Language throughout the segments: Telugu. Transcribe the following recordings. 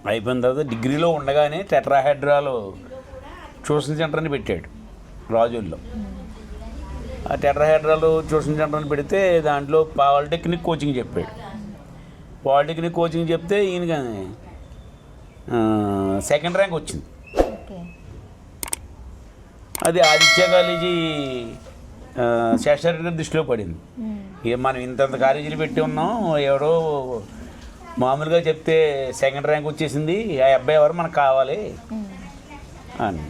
అయిపోయిన తర్వాత డిగ్రీలో ఉండగానే టెట్రాహెడ్రాలు ట్యూషన్ సెంటర్ని పెట్టాడు రాజుల్లో. ఆ టెట్రాహెడ్రాలు ట్యూషన్ సెంటర్ని పెడితే దాంట్లో పాలిటెక్నిక్ కోచింగ్ చెప్పాడు. పాలిటెక్నిక్ కోచింగ్ చెప్తే ఈయన సెకండ్ ర్యాంక్ వచ్చింది. అది ఆదిత్య కాలేజీ శేషారెడ్డి గారి దృష్టిలో పడింది. ఇక మనం ఇంతంత కాలేజీలు పెట్టి ఉన్నాం, ఎవరో మామూలుగా చెప్తే సెకండ్ ర్యాంక్ వచ్చేసింది, ఆ అబ్బాయి ఎవరు మనకు కావాలి అని.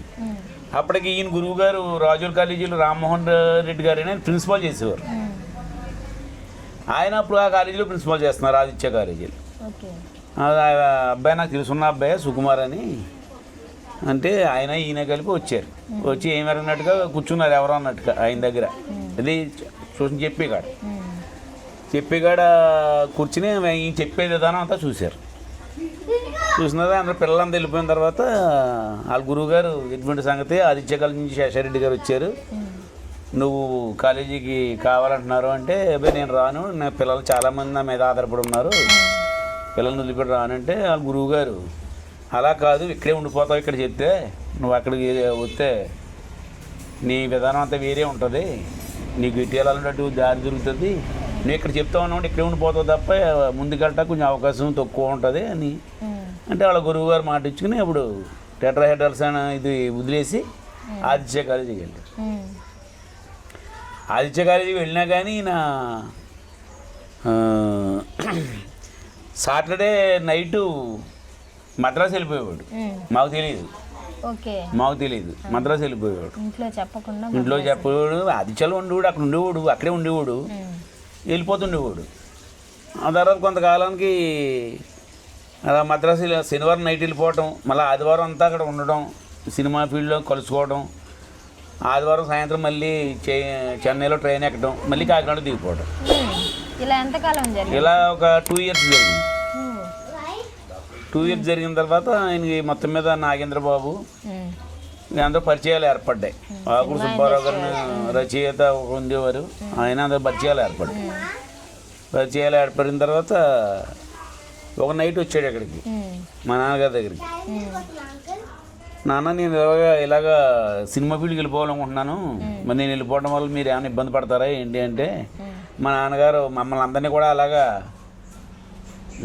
అప్పటికి ఈయన గురువు గారు రాజుల కాలేజీలో రామ్మోహన్ రెడ్డి గారు అని ప్రిన్సిపాల్ చేసేవారు. ఆయన అప్పుడు ఆ కాలేజీలో ప్రిన్సిపాల్ చేస్తున్నారు, ఆదిత్య కాలేజీలో. అబ్బాయి నాకు తెలుసున్న అబ్బాయి సుకుమార్ అని అంటే ఆయన ఈయన కలిపి వచ్చారు. వచ్చి ఏమి అన్నట్టుగా కూర్చున్నారు ఎవరో అన్నట్టుగా ఆయన దగ్గర. అది చూసి చెప్పేకాడ కూర్చుని ఈయన చెప్పే విధానం అంతా చూశారు. చూసినది అందరూ పిల్లలంతా వెళ్ళిపోయిన తర్వాత వాళ్ళ గురువు గారు ఎటువంటి సంగతి ఆదిత్య కాలేజీ నుంచి శేషారెడ్డి గారు వచ్చారు, నువ్వు కాలేజీకి కావాలంటున్నారు అంటే అబ్బాయి నేను రాను, నా పిల్లలు చాలామంది నా మీద ఆధారపడి ఉన్నారు, పిల్లల్ని వదిలిపెట్టి రానంటే వాళ్ళ గురువు గారు అలా కాదు ఇక్కడే ఉండిపోతావు, ఇక్కడ చెప్తే నువ్వు అక్కడికి వస్తే నీ విధానం అంతా వేరే ఉంటుంది, నీకు ఇటు వెళ్ళాలంటే దారి దొరుకుతుంది, నువ్వు ఇక్కడ చెప్తావు అన్నమాట ఇక్కడే ఉండిపోతావు తప్ప ముందుకెళ్ళటా కొంచెం అవకాశం తక్కువ ఉంటుంది అని అంటే వాళ్ళ గురువు గారు మాట ఇచ్చుకుని అప్పుడు టెట్రాహెడ్రల్స్ అని ఇది వదిలేసి ఆదిత్య కాలేజీకి వెళ్ళారు. ఆదిత్య కాలేజీకి వెళ్ళినా కానీ నా సాటర్డే నైటు మద్రాసు వెళ్ళిపోయేవాడు. మాకు తెలియదు మద్రాసు వెళ్ళిపోయేవాడు. ఇంట్లో చెప్పేవాడు, ఆదిత్యలో ఉండేవాడు, అక్కడ ఉండేవాడు, అక్కడే ఉండేవాడు, వెళ్ళిపోతుండేవాడు. ఆ తర్వాత కొంతకాలానికి అలా మద్రాసు శనివారం నైట్ వెళ్ళిపోవటం, మళ్ళీ ఆదివారం అంతా అక్కడ ఉండడం, సినిమా ఫీల్డ్లో కలుసుకోవడం, ఆదివారం సాయంత్రం మళ్ళీ చెన్నైలో ట్రైన్ ఎక్కడం, మళ్ళీ కాకినాడ దిగిపోవడం. ఇలా ఒక 2 years జరిగింది. 2 years జరిగిన తర్వాత ఆయనకి మొత్తం మీద నాగేంద్రబాబు అందరూ పరిచయాలు ఏర్పడ్డాయి. ఆకుడు సుబ్బారావు గారిని రచయిత ఉండేవారు, ఆయన అందరూ పరిచయాలు ఏర్పడ్డాయి. పరిచయాలు ఏర్పడిన తర్వాత ఒక నైట్ వచ్చాడు అక్కడికి మా నాన్నగారి దగ్గరికి. నాన్న నేను ఇలాగా సినిమా ఫీల్డ్కి వెళ్ళిపోవాలనుకుంటున్నాను, మరి నేను వెళ్ళిపోవడం వల్ల మీరు ఏమైనా ఇబ్బంది పడతారా ఏంటి అంటే మా నాన్నగారు మమ్మల్ని అందరినీ కూడా అలాగా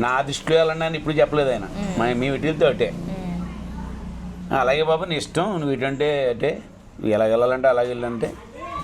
నా దృష్టిలో వెళ్ళండి అని ఇప్పుడు చెప్పలేదు ఆయన, మేము ఇటు వెళ్తే అటే. అలాగే బాబు నీ ఇష్టం, నువ్వు ఇటంటే అంటే నువ్వు ఎలా వెళ్ళాలంటే అలాగే వెళ్ళంటే